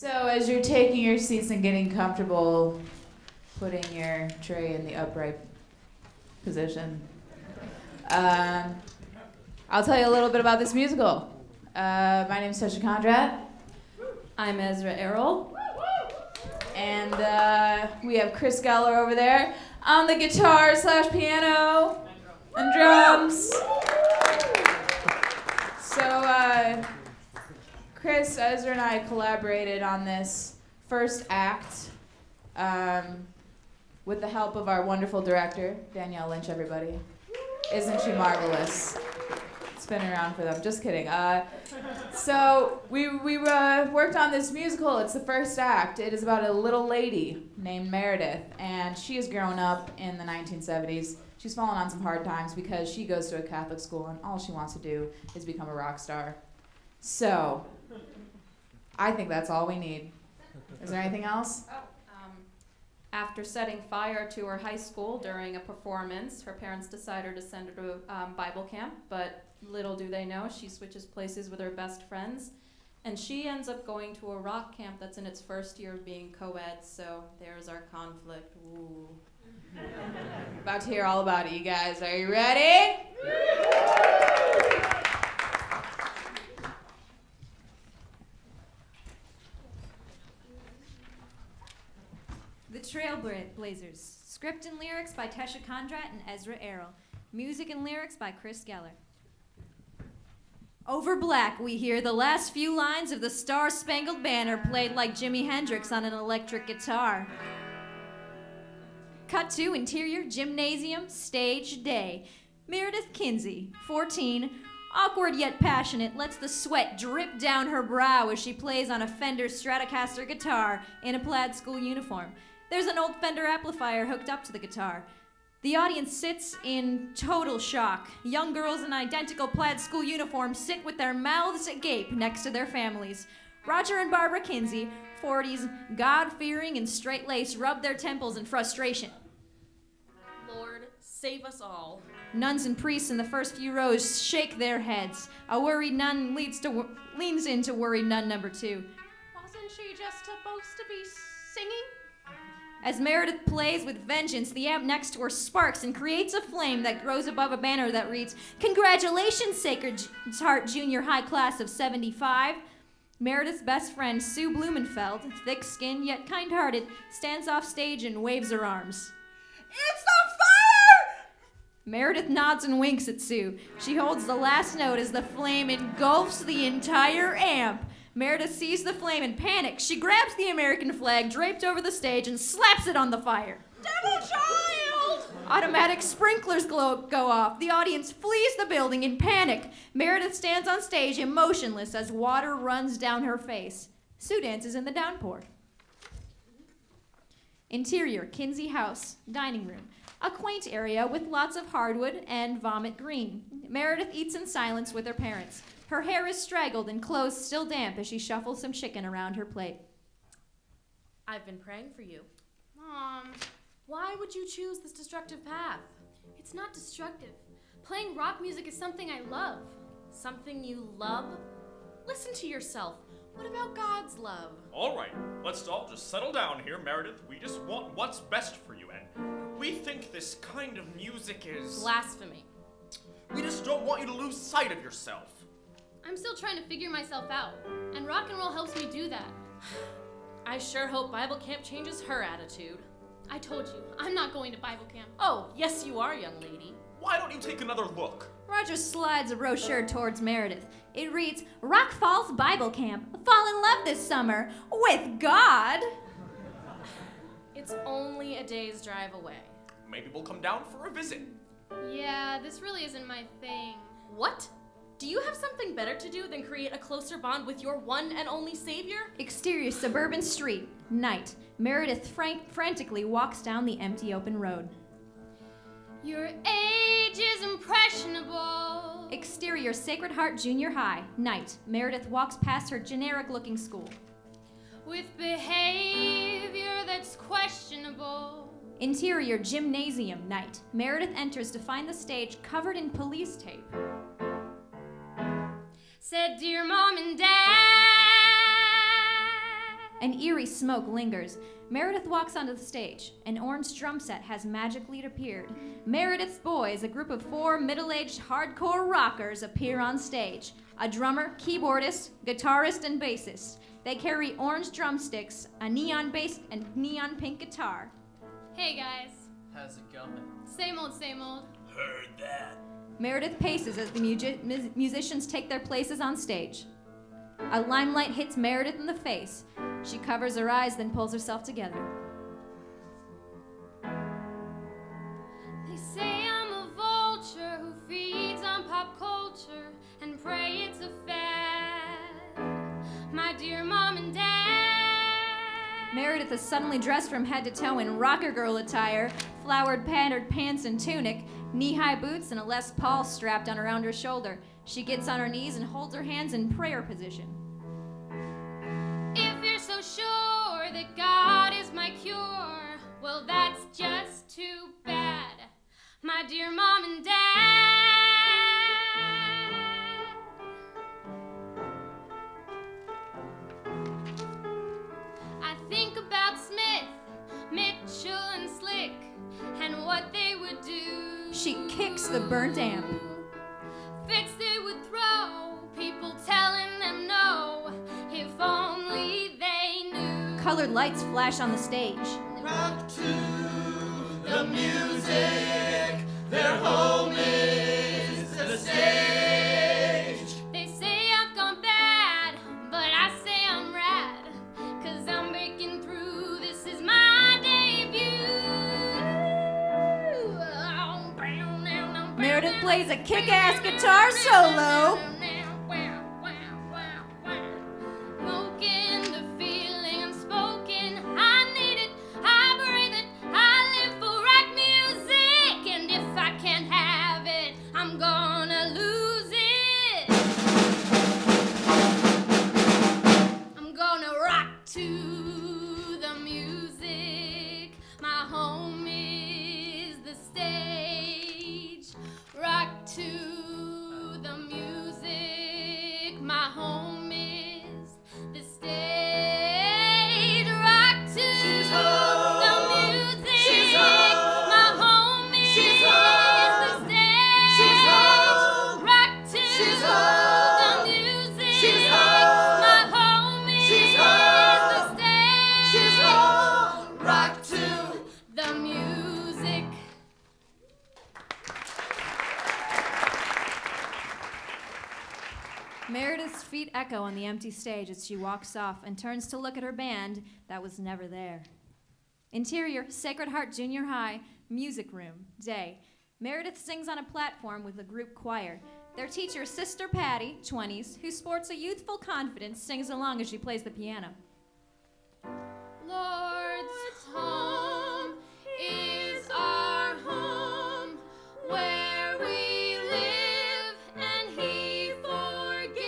So as you're taking your seats and getting comfortable, putting your tray in the upright position, I'll tell you a little bit about this musical. My name is Tasha Conrad. I'm Ezra Errol. And we have Chris Geller over there on the guitar / piano and drums. So Chris, Ezra, and I collaborated on this first act with the help of our wonderful director, Danielle Lynch, everybody. Isn't she marvelous? Spin around for them. Just kidding. So we worked on this musical. It's the first act. It is about a little lady named Meredith, and she has grown up in the 1970s. She's fallen on some hard times because she goes to a Catholic school, and all she wants to do is become a rock star. So I think that's all we need. Is there anything else? After setting fire to her high school during a performance, her parents decided to send her to Bible camp, but little do they know, she switches places with her best friends, and she ends up going to a rock camp that's in its first year of being co-ed, so there's our conflict. Ooh. About to hear all about it, you guys. Are you ready? The Trailblazers. Script and lyrics by Tasha Conrad and Ezra Errol. Music and lyrics by Chris Geller. Over black, we hear the last few lines of the Star-Spangled Banner played like Jimi Hendrix on an electric guitar. Cut to interior gymnasium, stage day. Meredith Kinsey, 14, awkward yet passionate, lets the sweat drip down her brow as she plays on a Fender Stratocaster guitar in a plaid school uniform. There's an old Fender amplifier hooked up to the guitar. The audience sits in total shock. Young girls in identical plaid school uniforms sit with their mouths agape next to their families. Roger and Barbara Kinsey, 40s, God-fearing and straight-laced, rub their temples in frustration. Lord, save us all. Nuns and priests in the first few rows shake their heads. A worried nun leans into worried nun number 2. Wasn't she just supposed to be singing? As Meredith plays with vengeance, the amp next to her sparks and creates a flame that grows above a banner that reads, "Congratulations, Sacred Heart Junior High Class of 75. Meredith's best friend, Sue Blumenfeld, thick-skinned yet kind-hearted, stands off stage and waves her arms. It's on fire! Meredith nods and winks at Sue. She holds the last note as the flame engulfs the entire amp. Meredith sees the flame and panics. She grabs the American flag draped over the stage and slaps it on the fire. Devil child! Automatic sprinklers go off. The audience flees the building in panic. Meredith stands on stage emotionless as water runs down her face. Sue dances in the downpour. Interior, Kinsey House, dining room. A quaint area with lots of hardwood and vomit green. Meredith eats in silence with her parents. Her hair is straggled and clothes still damp as she shuffles some chicken around her plate. I've been praying for you. Mom, why would you choose this destructive path? It's not destructive. Playing rock music is something I love. Something you love? Listen to yourself. What about God's love? All right, let's all just settle down here, Meredith. We just want what's best for you, and we think this kind of music is... Blasphemy. We just don't want you to lose sight of yourself. I'm still trying to figure myself out, and rock and roll helps me do that. I sure hope Bible camp changes her attitude. I told you, I'm not going to Bible camp. Oh, yes you are, young lady. Why don't you take another look? Roger slides a brochure towards Meredith. It reads, Rock Falls Bible Camp. Fall in love this summer with God. It's only a day's drive away. Maybe we'll come down for a visit. Yeah, this really isn't my thing. What? Do you have something better to do than create a closer bond with your one and only savior? Exterior suburban street. Night. Meredith frantically walks down the empty open road. Your age is impressionable. Exterior Sacred Heart Junior High. Night. Meredith walks past her generic-looking school. With behavior that's questionable. Interior Gymnasium. Night. Meredith enters to find the stage covered in police tape. Said, dear Mom and Dad, An eerie smoke lingers. Meredith walks onto the stage. An orange drum set has magically appeared. Meredith's Boys, a group of 4 middle-aged hardcore rockers, appear on stage. A drummer, keyboardist, guitarist, and bassist. They carry orange drumsticks, a neon bass, and neon pink guitar. Hey guys. How's it going? Same old, same old. Heard that. Meredith paces as the musicians take their places on stage. A limelight hits Meredith in the face. She covers her eyes, then pulls herself together. They say I'm a vulture who feeds on pop culture and pray it's a fad. My dear mom and dad. Meredith is suddenly dressed from head to toe in rocker girl attire, flowered patterned pants and tunic, knee-high boots, and a Les Paul strapped on around her shoulder. She gets on her knees and holds her hands in prayer position. If you're so sure that God is my cure, well, that's just too bad. My dear mom and dad. I think about Smith, Mitchell, and Slick, and what they would do. She kicks the burnt amp. Fits they would throw, people telling them no, if only they knew. Colored lights flash on the stage. Rock to the music, their home is the stage. They say I've gone bad, but I say I'm rad, 'cause I'm breaking through, this is my debut. Meredith plays a kick-ass guitar solo. Smoking the feeling unspoken, I need it, I breathe it, I live for rock music, and if I can't have it, I'm gonna lose it. I'm gonna rock to the music, my home is the stage. Rock to the music, my home is the stage. Rock to the music, She's home. my home is She's home. the stage. She's home. Rock to She's the home. music, She's home. my home is She's the home. stage. She's home. Rock to the music. Meredith's feet echo on the empty stage as she walks off and turns to look at her band that was never there. Interior, Sacred Heart Junior High, music room, day. Meredith sings on a platform with a group choir. Their teacher, Sister Patty, 20s, who sports a youthful confidence, sings along as she plays the piano. Lord's home is our home, where we live and He forgives.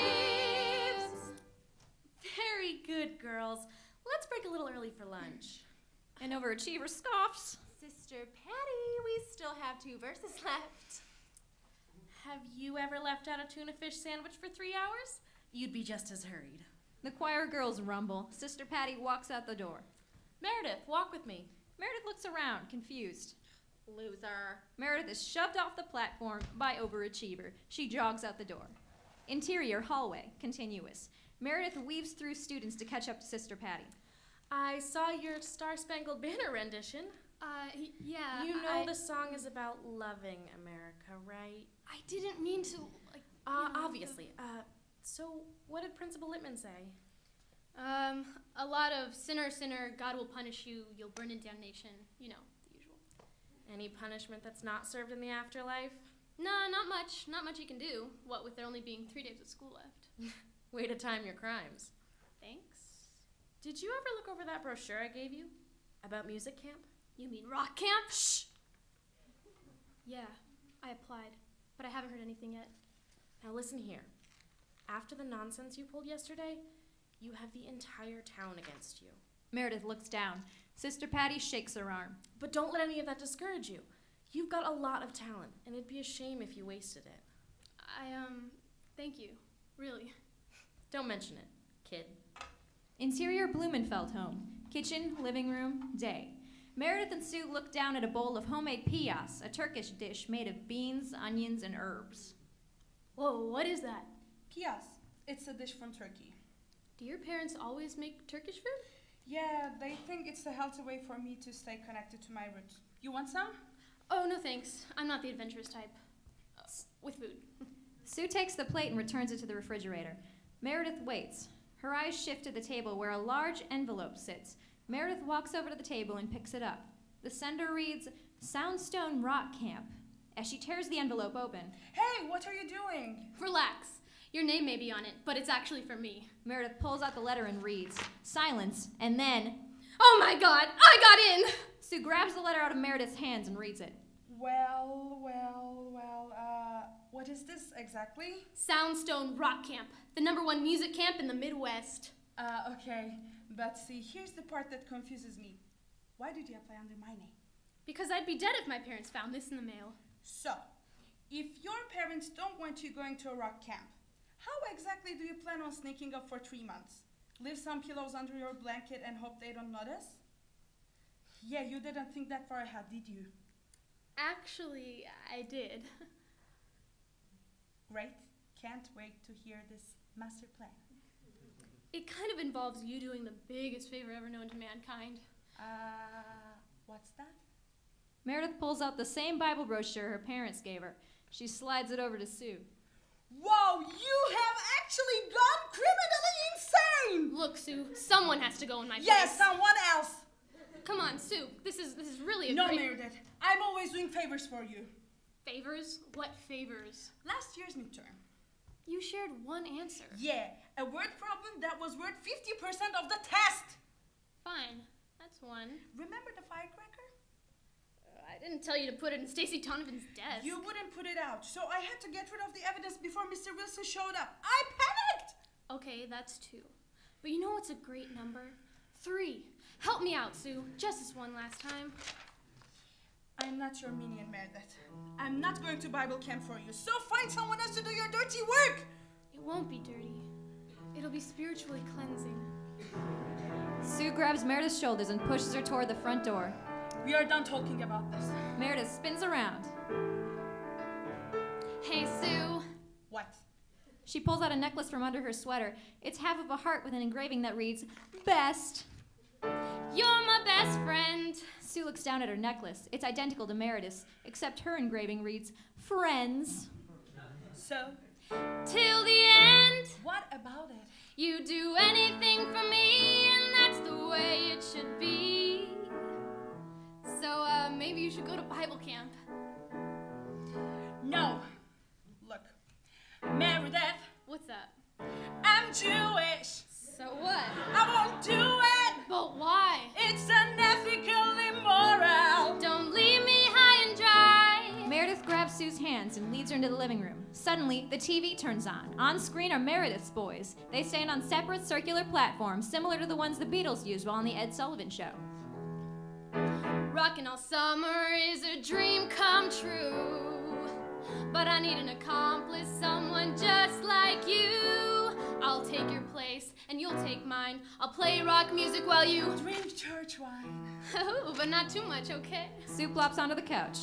Very good, girls. Let's break a little early for lunch. An overachiever scoffs. Sister Patty, we still have 2 verses left. Have you ever left out a tuna fish sandwich for 3 hours? You'd be just as hurried. The choir girls rumble. Sister Patty walks out the door. Meredith, walk with me. Meredith looks around, confused. Loser. Meredith is shoved off the platform by overachiever. She jogs out the door. Interior, hallway, continuous. Meredith weaves through students to catch up to Sister Patty. I saw your Star-Spangled Banner rendition. Yeah. You know the song is about loving America, right? I didn't mean to, like. Obviously. So what did Principal Littman say? A lot of sinner, sinner, God will punish you, you'll burn in damnation. You know, the usual. Any punishment that's not served in the afterlife? No, not much. Not much you can do. What with there only being 3 days of school left. Way to time your crimes. Thanks. Did you ever look over that brochure I gave you? About music camp? You mean rock camp? Shh! Yeah, I applied, but I haven't heard anything yet. Now listen here. After the nonsense you pulled yesterday, you have the entire town against you. Meredith looks down. Sister Patty shakes her arm. But don't let any of that discourage you. You've got a lot of talent, and it'd be a shame if you wasted it. Thank you. Really. Don't mention it, kid. Interior Blumenfeld home. Kitchen, living room, day. Meredith and Sue look down at a bowl of homemade piyas, a Turkish dish made of beans, onions, and herbs. Whoa, what is that? Piyas. It's a dish from Turkey. Do your parents always make Turkish food? Yeah, they think it's a healthy way for me to stay connected to my roots. You want some? Oh, no thanks. I'm not the adventurous type. With food. Sue takes the plate and returns it to the refrigerator. Meredith waits. Her eyes shift to the table where a large envelope sits. Meredith walks over to the table and picks it up. The sender reads, Soundstone Rock Camp. As she tears the envelope open, Hey, what are you doing? Relax. Your name may be on it, but it's actually for me. Meredith pulls out the letter and reads. Silence, and then... Oh my god, I got in! Sue grabs the letter out of Meredith's hands and reads it. What is this exactly? Soundstone Rock Camp, the #1 music camp in the Midwest. Okay, but see, here's the part that confuses me. Why did you apply under my name? Because I'd be dead if my parents found this in the mail. So, if your parents don't want you going to a rock camp, how exactly do you plan on sneaking up for 3 months? Leave some pillows under your blanket and hope they don't notice? Yeah, you didn't think that far ahead, did you? Actually, I did. Great. Can't wait to hear this master plan. It kind of involves you doing the biggest favor ever known to mankind. What's that? Meredith pulls out the same Bible brochure her parents gave her. She slides it over to Sue. Whoa, you have actually gone criminally insane! Look, Sue, someone has to go in my place. Yes, someone else! Come on, Sue, this is really a No, great... Meredith, I'm always doing favors for you. Favors? What favors? Last year's midterm. You shared one answer. Yeah, a word problem that was worth 50% of the test! Fine, that's one. Remember the firecracker? I didn't tell you to put it in Stacy Donovan's desk. You wouldn't put it out, so I had to get rid of the evidence before Mr. Wilson showed up. I panicked! Okay, that's 2. But you know what's a great number? 3. Help me out, Sue. Just this one last time. I'm not your minion, Meredith. I'm not going to Bible camp for you, so find someone else to do your dirty work! It won't be dirty. It'll be spiritually cleansing. Sue grabs Meredith's shoulders and pushes her toward the front door. We are done talking about this. Meredith spins around. Hey, Sue. What? She pulls out a necklace from under her sweater. It's half of a heart with an engraving that reads, Best. You're my best friend. Sue looks down at her necklace. It's identical to Meredith's, except her engraving reads, Friends. So? Till the end. What about it? You do anything for me, and that's the way it should be. So, maybe you should go to Bible camp. No. Look, Meredith. What's that? I'm Jewish. So what? I won't do it. But why? It's unethical, immoral. Don't leave me high and dry. Meredith grabs Sue's hands and leads her into the living room. Suddenly, the TV turns on. On screen are Meredith's boys. They stand on separate circular platforms, similar to the ones the Beatles used while on the Ed Sullivan Show. Rockin' all summer is a dream come true. But I need an accomplice, someone just like you. I'll take your place, and you'll take mine. I'll play rock music while you Drink church wine. Ooh, but not too much, okay? Sue plops onto the couch.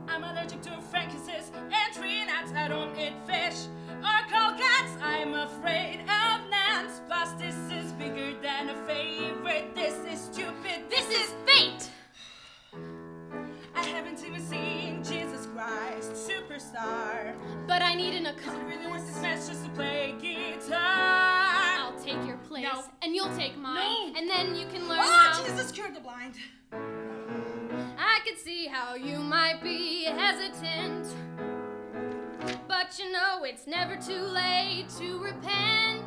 I'm allergic to frankincense and tree nuts. I don't eat fish or cold cats. I'm afraid of gnats. Plus, this is bigger than a favorite. This is stupid. This is fate! I haven't even seen Jesus Christ Superstar. But I need an I accomplice. really want this match just to play guitar. I'll take your place, No. and you'll take mine. No. And then you can learn Oh, how... Jesus, cure the blind. I could see how you might be hesitant. But you know it's never too late to repent.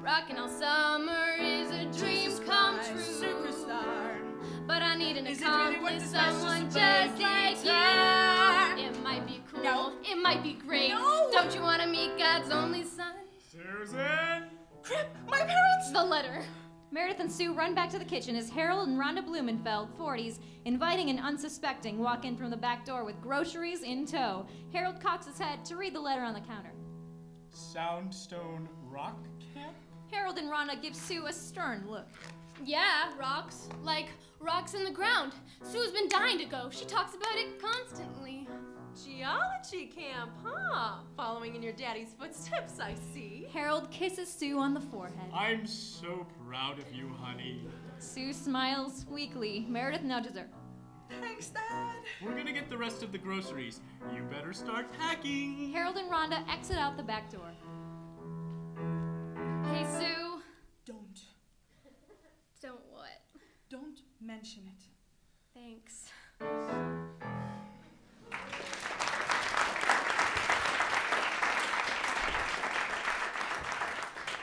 Rockin' all summer is a dream Jesus come Christ true. Superstar. But I need an Is it really worth accomplice, this match someone just to play just like guitar? you. It might be cool, No. it might be great. No. Don't you want to meet God's only son? Susan! Crap, my parents! The letter. Meredith and Sue run back to the kitchen as Harold and Rhonda Blumenfeld, 40s, inviting and unsuspecting, walk in from the back door with groceries in tow. Harold cocks his head to read the letter on the counter. Soundstone Rock Camp? Harold and Rhonda give Sue a stern look. Yeah, rocks. Like rocks in the ground. Sue's been dying to go. She talks about it constantly. Geology camp, huh? Following in your daddy's footsteps, I see. Harold kisses Sue on the forehead. I'm so proud of you, honey. Sue smiles weakly. Meredith nudges her. Thanks, Dad. We're gonna get the rest of the groceries. You better start packing. Harold and Rhonda exit out the back door. Hey, Sue. Don't. Don't what? Don't mention it. Thanks.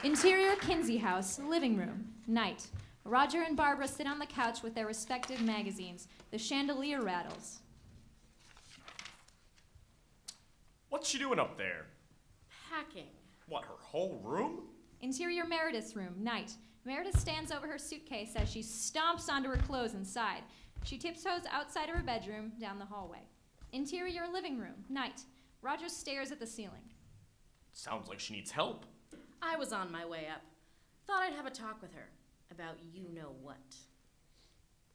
Interior Kinsey house, living room, night. Roger and Barbara sit on the couch with their respective magazines. The chandelier rattles. What's she doing up there? Packing. What, her whole room? Interior Meredith's room, night. Meredith stands over her suitcase as she stomps onto her clothes inside. She tiptoes outside of her bedroom, down the hallway. Interior living room, night. Roger stares at the ceiling. Sounds like she needs help. I was on my way up. Thought I'd have a talk with her about you-know-what.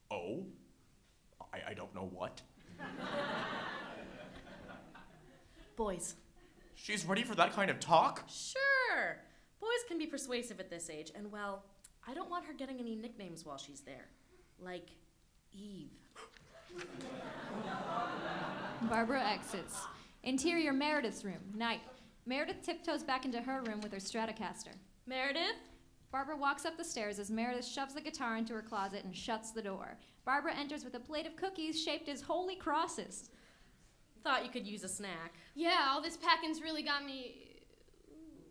Oh? I don't know what. Boys. She's ready for that kind of talk? Sure. Boys can be persuasive at this age, and well, I don't want her getting any nicknames while she's there. Like Eve. Barbara exits. Interior Meredith's room, night. Meredith tiptoes back into her room with her Stratocaster. Meredith? Barbara walks up the stairs as Meredith shoves the guitar into her closet and shuts the door. Barbara enters with a plate of cookies shaped as holy crosses. Thought you could use a snack. Yeah, all this packing's really got me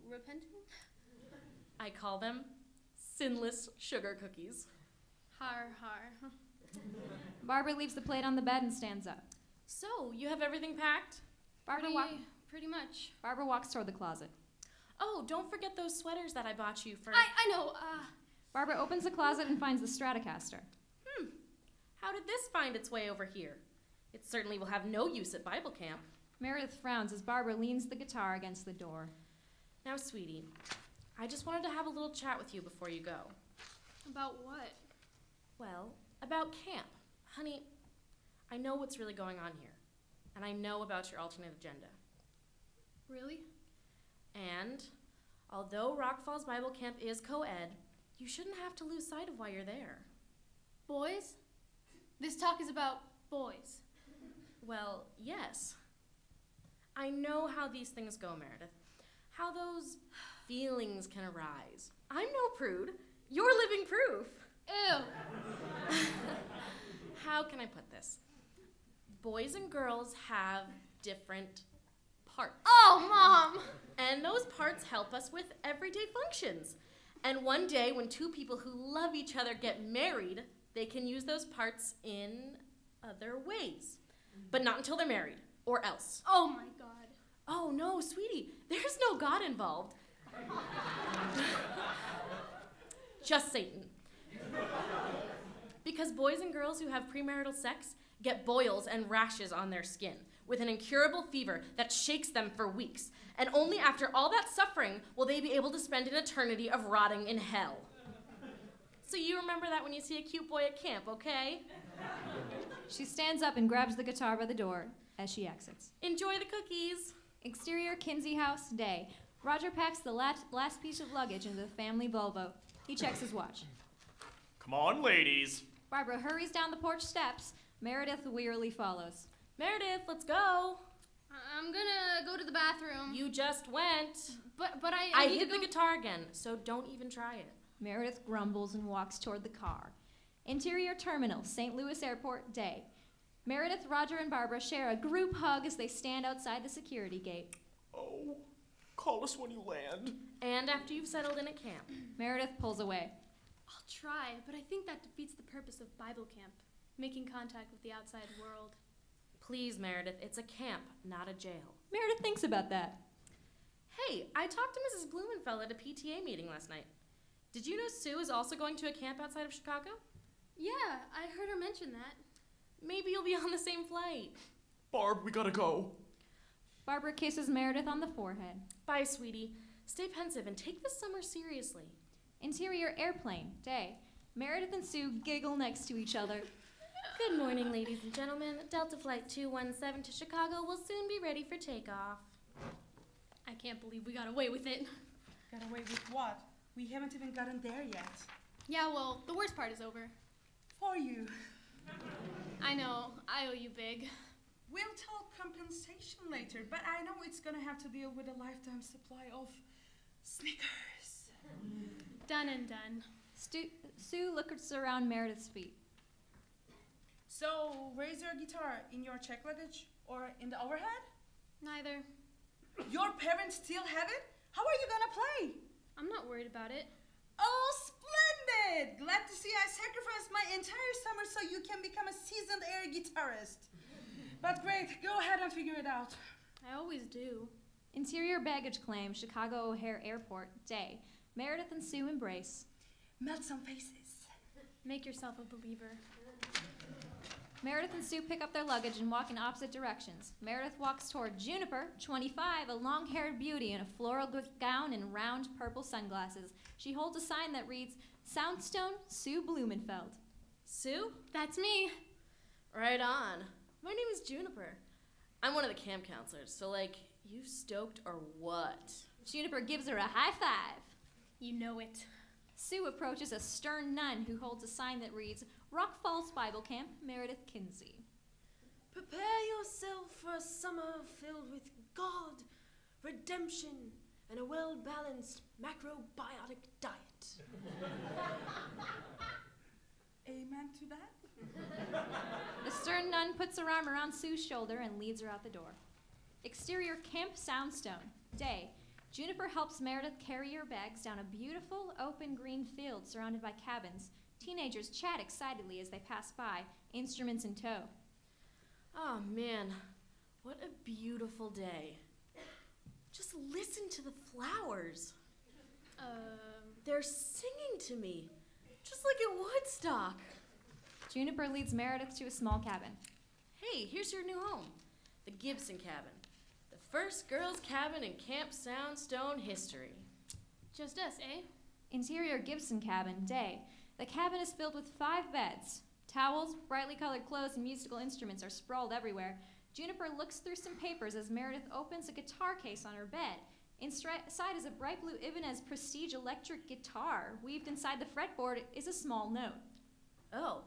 repentant. I call them sinless sugar cookies. Har har. Barbara leaves the plate on the bed and stands up. So, you have everything packed? Pretty much. Barbara walks toward the closet. Oh, don't forget those sweaters that I bought you for... I know, Barbara opens the closet and finds the Stratocaster. How did this find its way over here? It certainly will have no use at Bible camp. Meredith frowns as Barbara leans the guitar against the door. Now, sweetie, I just wanted to have a little chat with you before you go. About what? Well, about camp. Honey, I know what's really going on here. And I know about your alternate agenda. Really? And, although Rock Falls Bible Camp is co-ed, you shouldn't have to lose sight of why you're there. Boys? This talk is about boys. Well, yes. I know how these things go, Meredith. How those feelings can arise. I'm no prude. You're living proof. Ew. How can I put this? Boys and girls have different parts. Oh, Mom! And those parts help us with everyday functions. And one day, when two people who love each other get married, they can use those parts in other ways. But not until they're married, or else. Oh, my God. Oh, no, sweetie, there's no God involved. Just Satan. Because boys and girls who have premarital sex get boils and rashes on their skin with an incurable fever that shakes them for weeks. And only after all that suffering will they be able to spend an eternity of rotting in hell. So you remember that when you see a cute boy at camp, okay? She stands up and grabs the guitar by the door as she exits. Enjoy the cookies. Exterior Kinsey house, day. Roger packs the last piece of luggage into the family Volvo. He checks his watch. Come on, ladies. Barbara hurries down the porch steps. Meredith wearily follows. Meredith, let's go. I'm gonna go to the bathroom. You just went. But I I need hit to go... the guitar again, so don't even try it. Meredith grumbles and walks toward the car. Interior terminal, St. Louis Airport, day. Meredith, Roger, and Barbara share a group hug as they stand outside the security gate. Oh, call us when you land. And after you've settled in at camp. Meredith pulls away. I'll try, but I think that defeats the purpose of Bible camp, making contact with the outside world. Please, Meredith, it's a camp, not a jail. Meredith thinks about that. Hey, I talked to Mrs. Blumenfeld at a PTA meeting last night. Did you know Sue is also going to a camp outside of Chicago? Yeah, I heard her mention that. Maybe you'll be on the same flight. Barb, we gotta go. Barbara kisses Meredith on the forehead. Bye, sweetie. Stay pensive and take this summer seriously. Interior airplane, day. Meredith and Sue giggle next to each other. Good morning, ladies and gentlemen. Delta Flight 217 to Chicago will soon be ready for takeoff. I can't believe we got away with it. Got away with what? We haven't even gotten there yet. Yeah, well, the worst part is over. For you. I know, I owe you big. We'll talk compensation later, but I know it's gonna have to deal with a lifetime supply of Snickers. Done and done. Sue looks around Meredith's feet. So, where's your guitar? In your check luggage? Or in the overhead? Neither. Your parents still have it? How are you gonna play? I'm not worried about it. Oh, splendid! Glad to see I sacrificed my entire summer so you can become a seasoned air guitarist. But great, go ahead and figure it out. I always do. Interior baggage claim, Chicago O'Hare Airport, day. Meredith and Sue embrace. Melt some faces. Make yourself a believer. Meredith and Sue pick up their luggage and walk in opposite directions. Meredith walks toward Juniper, 25, a long-haired beauty in a floral gown and round purple sunglasses. She holds a sign that reads, Soundstone, Sue Blumenfeld. Sue? That's me. Right on. My name is Juniper. I'm one of the camp counselors, so you stoked or what? Juniper gives her a high five. You know it. Sue approaches a stern nun who holds a sign that reads, Rock Falls Bible Camp, Meredith Kinsey. Prepare yourself for a summer filled with God, redemption, and a well-balanced macrobiotic diet. Amen to that? The stern nun puts her arm around Sue's shoulder and leads her out the door. Exterior Camp Soundstone, day. Juniper helps Meredith carry her bags down a beautiful, open green field surrounded by cabins. Teenagers chat excitedly as they pass by, instruments in tow. Oh man, what a beautiful day. Just listen to the flowers. They're singing to me, just like at Woodstock. Juniper leads Meredith to a small cabin. Hey, here's your new home, the Gibson cabin. The first girls' cabin in Camp Soundstone history. Just us, eh? Interior Gibson cabin, day. The cabin is filled with 5 beds. Towels, brightly colored clothes, and musical instruments are sprawled everywhere. Juniper looks through some papers as Meredith opens a guitar case on her bed. Inside is a bright blue Ibanez Prestige electric guitar. Weaved inside the fretboard is a small note. Oh,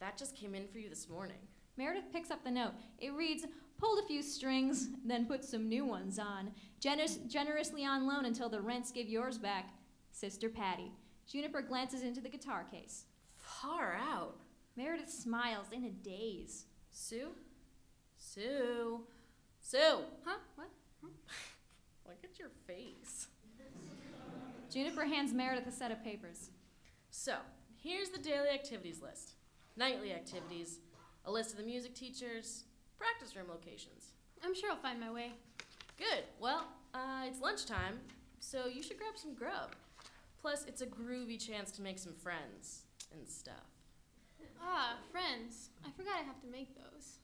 that just came in for you this morning. Meredith picks up the note. It reads, pulled a few strings, then put some new ones on. Generously on loan until the rents give yours back. Sister Patty. Juniper glances into the guitar case. Far out. Meredith smiles in a daze. Sue? Sue? Sue! Huh? What? Look at your face. Juniper hands Meredith a set of papers. So, here's the daily activities list. Nightly activities, a list of the music teachers, practice room locations. I'm sure I'll find my way. Good. Well, it's lunchtime, so you should grab some grub. Plus, it's a groovy chance to make some friends and stuff. Ah, friends. I forgot I have to make those.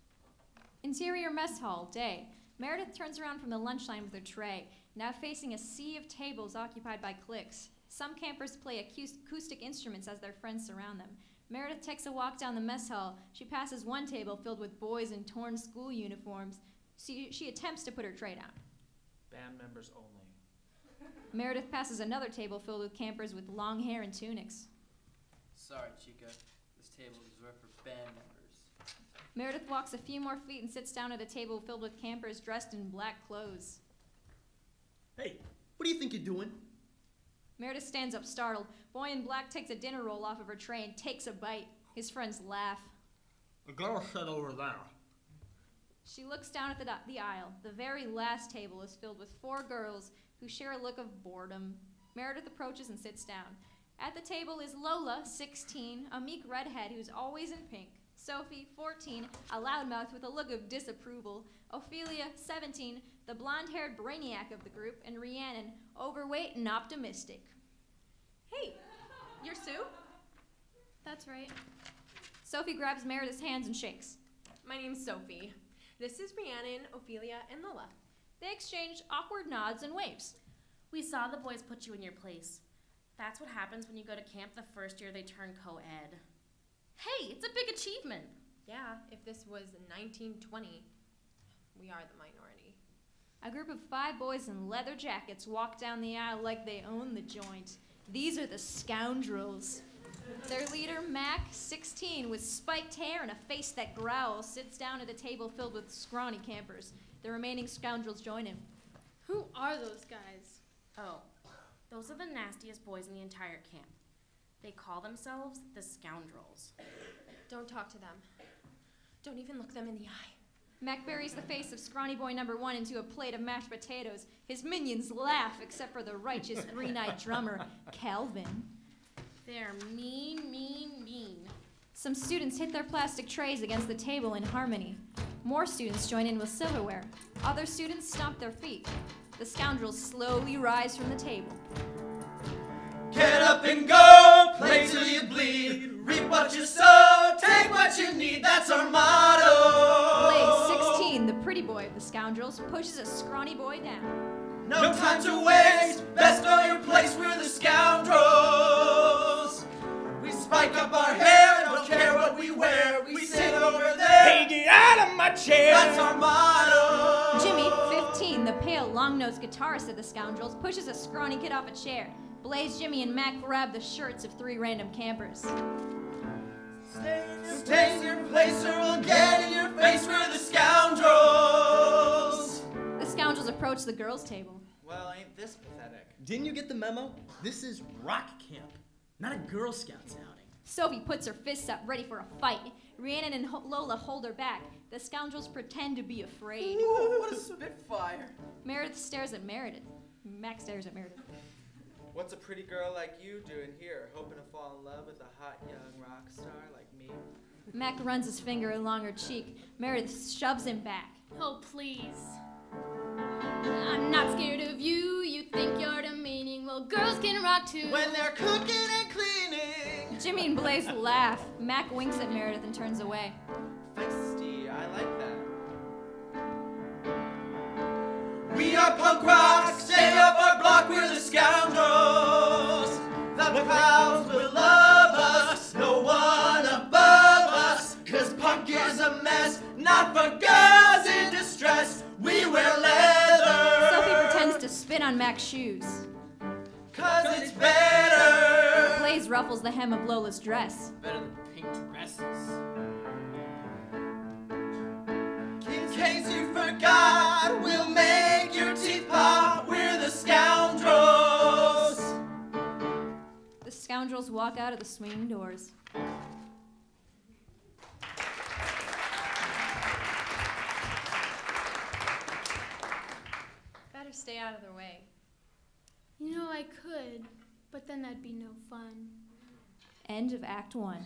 Interior mess hall, day. Meredith turns around from the lunch line with her tray, now facing a sea of tables occupied by cliques. Some campers play acoustic instruments as their friends surround them. Meredith takes a walk down the mess hall. She passes one table filled with boys in torn school uniforms. She attempts to put her tray down. Band members only. Meredith passes another table filled with campers with long hair and tunics. Sorry, Chica. This table is reserved for band members. Meredith walks a few more feet and sits down at a table filled with campers dressed in black clothes. Hey, what do you think you're doing? Meredith stands up startled. Boy in black takes a dinner roll off of her tray and takes a bite. His friends laugh. The girl sat over there. She looks down at the aisle. The very last table is filled with 4 girls who share a look of boredom. Meredith approaches and sits down. At the table is Lola, 16, a meek redhead who's always in pink. Sophie, 14, a loudmouth with a look of disapproval. Ophelia, 17, the blonde-haired brainiac of the group. And Rhiannon, overweight and optimistic. Hey, you're Sue? That's right. Sophie grabs Meredith's hands and shakes. My name's Sophie. This is Rhiannon, Ophelia, and Lola. They exchange awkward nods and waves. We saw the boys put you in your place. That's what happens when you go to camp the first year they turn co-ed. Hey, it's a big achievement. Yeah, if this was 1920, we are the minority. A group of 5 boys in leather jackets walk down the aisle like they own the joint. These are the Scoundrels. Their leader, Mac, 16, with spiked hair and a face that growls, sits down at a table filled with scrawny campers. The remaining Scoundrels join him. Who are those guys? Oh, those are the nastiest boys in the entire camp. They call themselves the Scoundrels. Don't talk to them. Don't even look them in the eye. Mac buries the face of scrawny boy number 1 into a plate of mashed potatoes. His minions laugh, except for the righteous green-eyed drummer, Calvin. They're mean, mean, mean. Some students hit their plastic trays against the table in harmony. More students join in with silverware. Other students stomp their feet. The Scoundrels slowly rise from the table. Get up and go, play till you bleed. Reap what you sow, take what you need, that's our motto. Blaze, 16, the pretty boy of the Scoundrels, pushes a scrawny boy down. No time to waste, best know your place, we're the Scoundrels. We spike up our hair, don't care what we wear, we sit over there. Hey, get out of my chair! That's our motto. Jimmy, 15, the pale, long-nosed guitarist of the Scoundrels, pushes a scrawny kid off a chair. Blaze, Jimmy, and Mac grab the shirts of 3 random campers. Stay in your place or we'll get in your face, we're the Scoundrels. The Scoundrels approach the girls' table. Well, ain't this pathetic? Didn't you get the memo? This is rock camp, not a Girl Scouts outing. Sophie puts her fists up, ready for a fight. Rhiannon and Lola hold her back. The Scoundrels pretend to be afraid. Ooh, what a spitfire. Meredith stares at Meredith. Mac stares at Meredith. What's a pretty girl like you doing here, hoping to fall in love with a hot young rock star like me? Mac runs his finger along her cheek. Meredith shoves him back. Oh, please. I'm not scared of you. You think you're demeaning. Well, girls can rock too. When they're cooking and cleaning. Jimmy and Blaze laugh. Mac winks at Meredith and turns away. Feisty, I like that. We are punk rock, stay up our block, we're the Scoundrels. The pals will love us, no one above us. Cause punk is a mess, not for girls in distress. We wear leather. Sophie pretends to spit on Mac's shoes. Cause it's better. Blaze ruffles the hem of Lola's dress. Better than pink dresses. In case you forgot, we'll make your teeth pop. We're the Scoundrels. The Scoundrels walk out of the swinging doors. Better stay out of their way. You know, I could, but then that'd be no fun. End of Act 1.